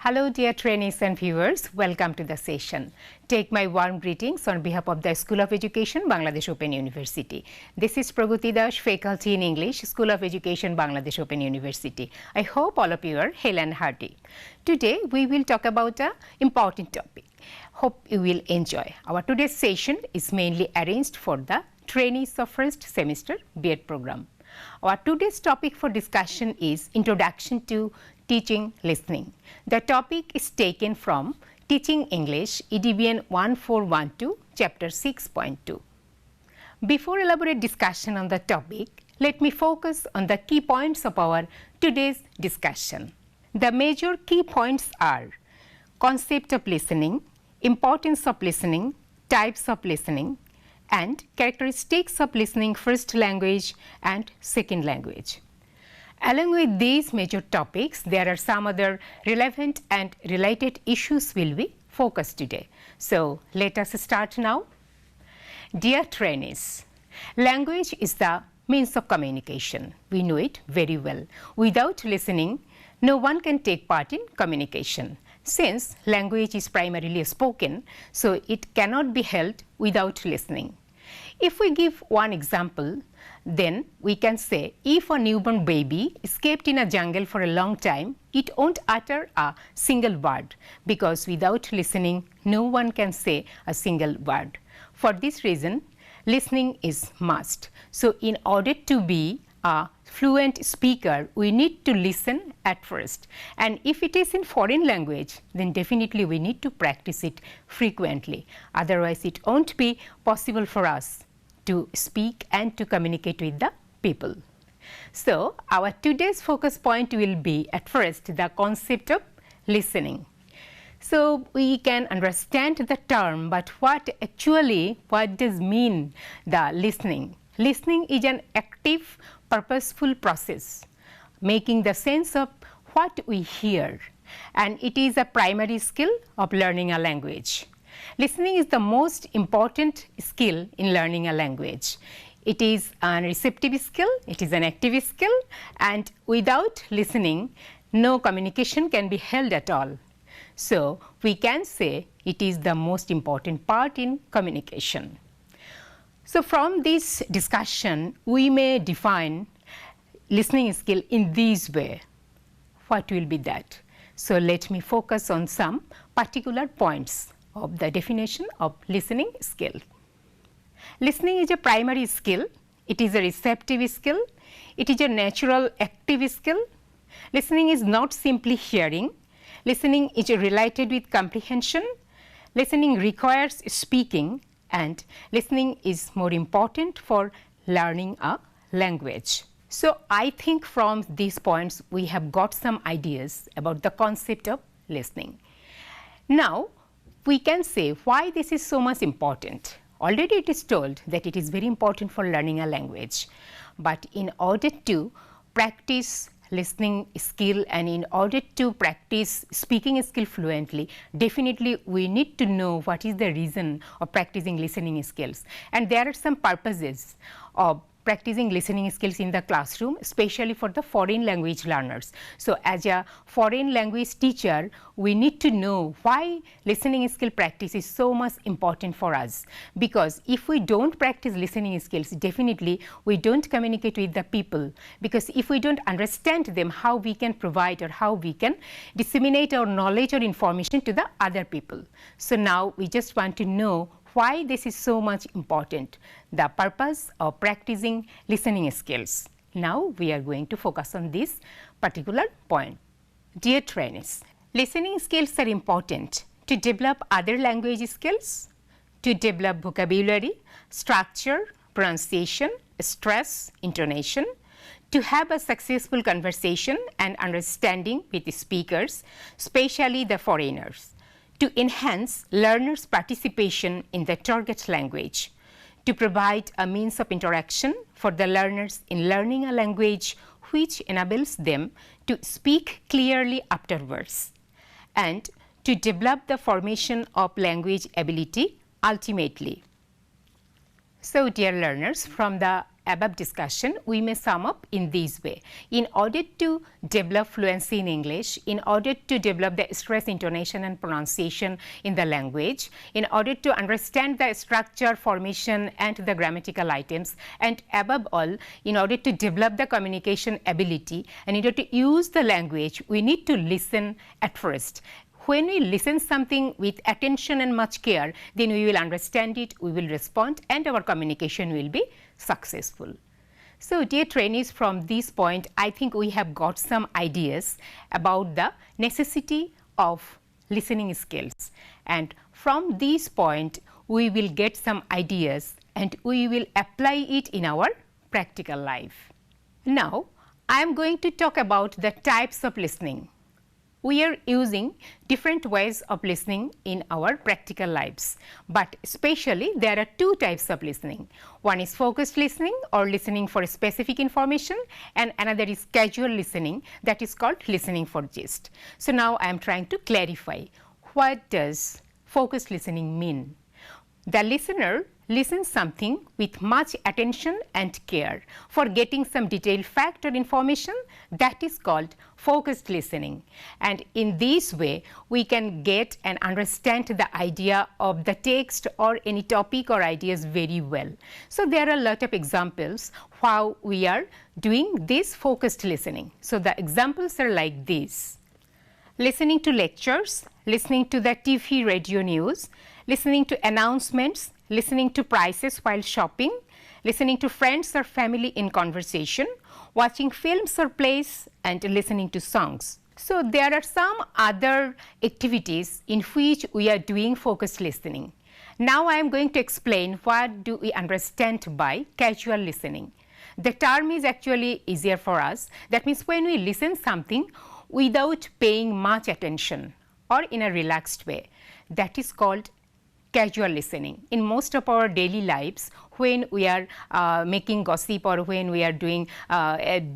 Hello dear trainees and viewers, welcome to the session. Take my warm greetings on behalf of the School of Education, Bangladesh Open University. This is Pragati, faculty in English, School of Education, Bangladesh Open University. I hope all of you are hale and hearty. Today we will talk about an important topic. Hope you will enjoy. Our today's session is mainly arranged for the trainees of first semester B.Ed program. Our today's topic for discussion is Introduction to Teaching Listening. The topic is taken from Teaching English EDBN 1412 chapter 6.2. Before elaborate discussion on the topic, let me focus on the key points of our today's discussion. The major key points are concept of listening, importance of listening, types of listening, and characteristics of listening first language and second language. Along with these major topics, there are some other relevant and related issues will be focused today. So, let us start now. Dear trainees, language is the means of communication. We know it very well. Without listening, no one can take part in communication. Since language is primarily spoken, so it cannot be held without listening. If we give one example, then we can say if a newborn baby is kept in a jungle for a long time, it won't utter a single word because without listening, no one can say a single word. For this reason, listening is must. So, in order to be a fluent speaker, we need to listen at first, and if it is in foreign language, then definitely we need to practice it frequently. Otherwise, it won't be possible for us to speak and to communicate with the people. So, our today's focus point will be at first the concept of listening. So, we can understand the term, but what does mean the listening? Listening is an active, purposeful process, making the sense of what we hear, and it is a primary skill of learning a language. Listening is the most important skill in learning a language. It is a receptive skill, it is an active skill, and without listening, no communication can be held at all. So, we can say it is the most important part in communication. So, from this discussion, we may define listening skill in this way. What will be that? So, let me focus on some particular points of the definition of listening skill. Listening is a primary skill, it is a receptive skill, it is a natural active skill. Listening is not simply hearing, listening is related with comprehension, listening requires speaking, and listening is more important for learning a language. So, I think from these points we have got some ideas about the concept of listening. Now, we can say why this is so much important. Already it is told that it is very important for learning a language, but in order to practice listening skill and in order to practice speaking skill fluently, definitely we need to know what is the reason of practicing listening skills. And there are some purposes of practicing listening skills in the classroom, especially for the foreign language learners. So, as a foreign language teacher, we need to know why listening skill practice is so much important for us, because if we don't practice listening skills, definitely we don't communicate with the people, because if we don't understand them, how we can provide or how we can disseminate our knowledge or information to the other people. So, now we just want to know why this is so much important, the purpose of practicing listening skills. Now, we are going to focus on this particular point. Dear trainees, listening skills are important to develop other language skills, to develop vocabulary, structure, pronunciation, stress, intonation, to have a successful conversation and understanding with the speakers, especially the foreigners, to enhance learners' participation in the target language, to provide a means of interaction for the learners in learning a language which enables them to speak clearly afterwards, and to develop the formation of language ability ultimately. So, dear learners, from the above discussion, we may sum up in this way. In order to develop fluency in English, in order to develop the stress, intonation and pronunciation in the language, in order to understand the structure, formation and the grammatical items, and above all, in order to develop the communication ability and in order to use the language, we need to listen at first. When we listen something with attention and much care, then we will understand it, we will respond and our communication will be successful. So dear trainees, from this point I think we have got some ideas about the necessity of listening skills, and from this point we will get some ideas and we will apply it in our practical life. Now I am going to talk about the types of listening. We are using different ways of listening in our practical lives, but especially there are two types of listening. One is focused listening or listening for specific information, and another is casual listening, that is called listening for gist. So now I am trying to clarify, what does focused listening mean? The listener listens something with much attention and care for getting some detailed fact or information, that is called focused listening. And in this way we can get and understand the idea of the text or any topic or ideas very well. So there are a lot of examples how we are doing this focused listening. So the examples are like this: listening to lectures, listening to the TV radio news, listening to announcements, listening to prices while shopping, listening to friends or family in conversation, watching films or plays, and listening to songs. So there are some other activities in which we are doing focused listening. Now I am going to explain what do we understand by casual listening. The term is actually easier for us. That means when we listen something without paying much attention or in a relaxed way, that is called casual listening. In most of our daily lives, when we are making gossip or when we are doing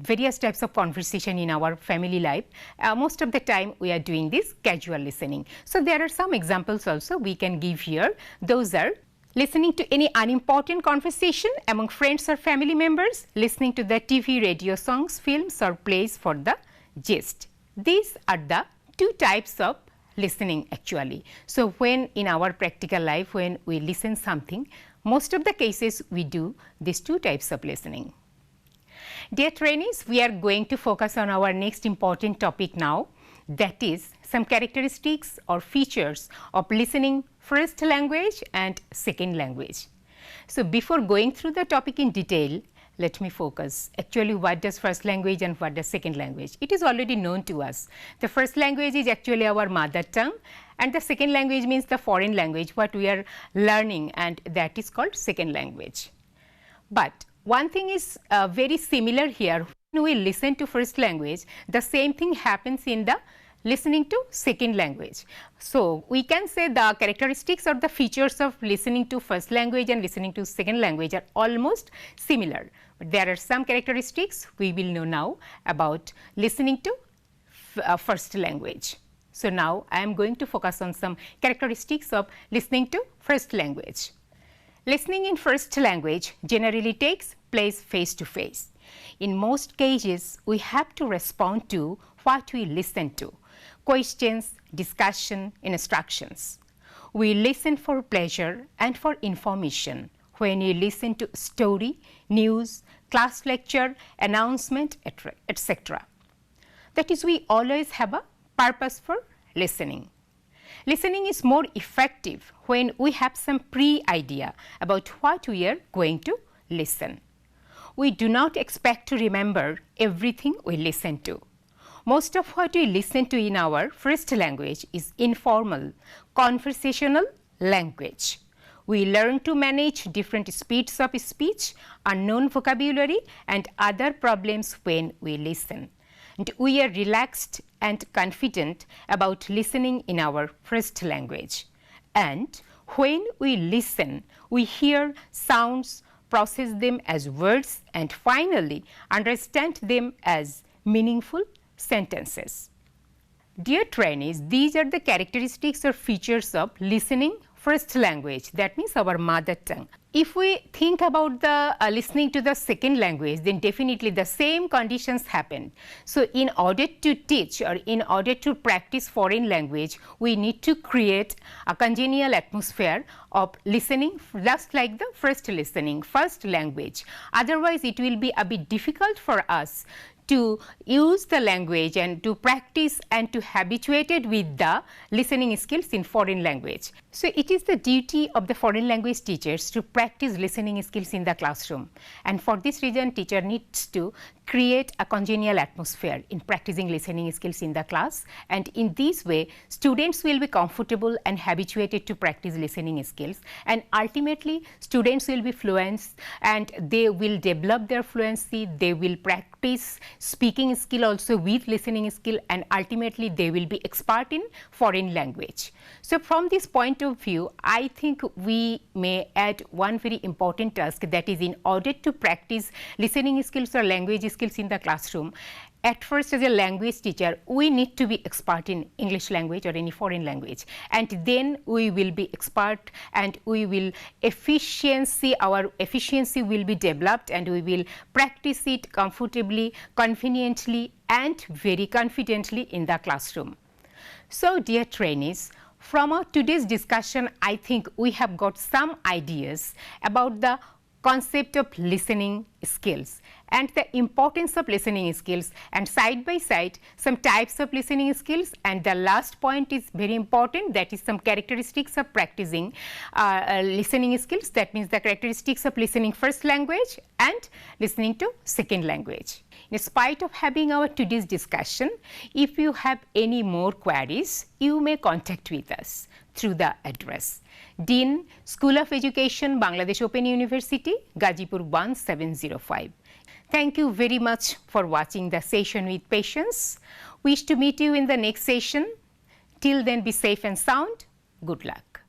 various types of conversation in our family life, most of the time we are doing this casual listening. So there are some examples also we can give here. Those are listening to any unimportant conversation among friends or family members, listening to the TV, radio, songs, films or plays for the gist. These are the two types of listening actually. So when in our practical life, when we listen something, most of the cases we do these two types of listening. Dear trainees, we are going to focus on our next important topic now, that is some characteristics or features of listening first language and second language. So before going through the topic in detail, let me focus actually what does first language and what does second language. It is already known to us. The first language is actually our mother tongue, and the second language means the foreign language what we are learning, and that is called second language. But one thing is very similar here. When we listen to first language, the same thing happens in the listening to second language. So we can say the characteristics or the features of listening to first language and listening to second language are almost similar. But there are some characteristics we will know now about listening to first language. So now I am going to focus on some characteristics of listening to first language. Listening in first language generally takes place face to face. In most cases, we have to respond to what we listen to. Questions, discussion, instructions. We listen for pleasure and for information when we listen to story, news, class lecture, announcement, etc. That is, we always have a purpose for listening. Listening is more effective when we have some pre-idea about what we are going to listen. We do not expect to remember everything we listen to. Most of what we listen to in our first language is informal, conversational language. We learn to manage different speeds of speech, unknown vocabulary, and other problems when we listen. And we are relaxed and confident about listening in our first language. And when we listen, we hear sounds, process them as words, and finally understand them as meaningful sentences. Dear trainees, these are the characteristics or features of listening first language, that means our mother tongue. If we think about the listening to the second language, then definitely the same conditions happen. So in order to teach or in order to practice foreign language, we need to create a congenial atmosphere of listening just like the first listening, first language. Otherwise, it will be a bit difficult for us to use the language and to practice and to habituated with the listening skills in foreign language. So it is the duty of the foreign language teachers to practice listening skills in the classroom, and for this reason teacher needs to create a congenial atmosphere in practicing listening skills in the class, and in this way students will be comfortable and habituated to practice listening skills, and ultimately students will be fluent and they will develop their fluency, they will practice speaking skill also with listening skill, and ultimately they will be expert in foreign language. So from this point of view, I think we may add one very important task, that is in order to practice listening skills or language skills in the classroom, at first as a language teacher we need to be expert in English language or any foreign language, and then we will be expert and we will our efficiency will be developed, and we will practice it comfortably, conveniently and very confidently in the classroom. So dear trainees, from our today's discussion, I think we have got some ideas about the concept of listening skills and the importance of listening skills, and side by side some types of listening skills, and the last point is very important, that is some characteristics of practicing listening skills, that means the characteristics of listening first language and listening to second language. In spite of having our today's discussion, if you have any more queries, you may contact with us through the address Dean, School of Education, Bangladesh Open University, Gazipur 1705. Thank you very much for watching the session with patience. Wish to meet you in the next session. Till then, be safe and sound. Good luck.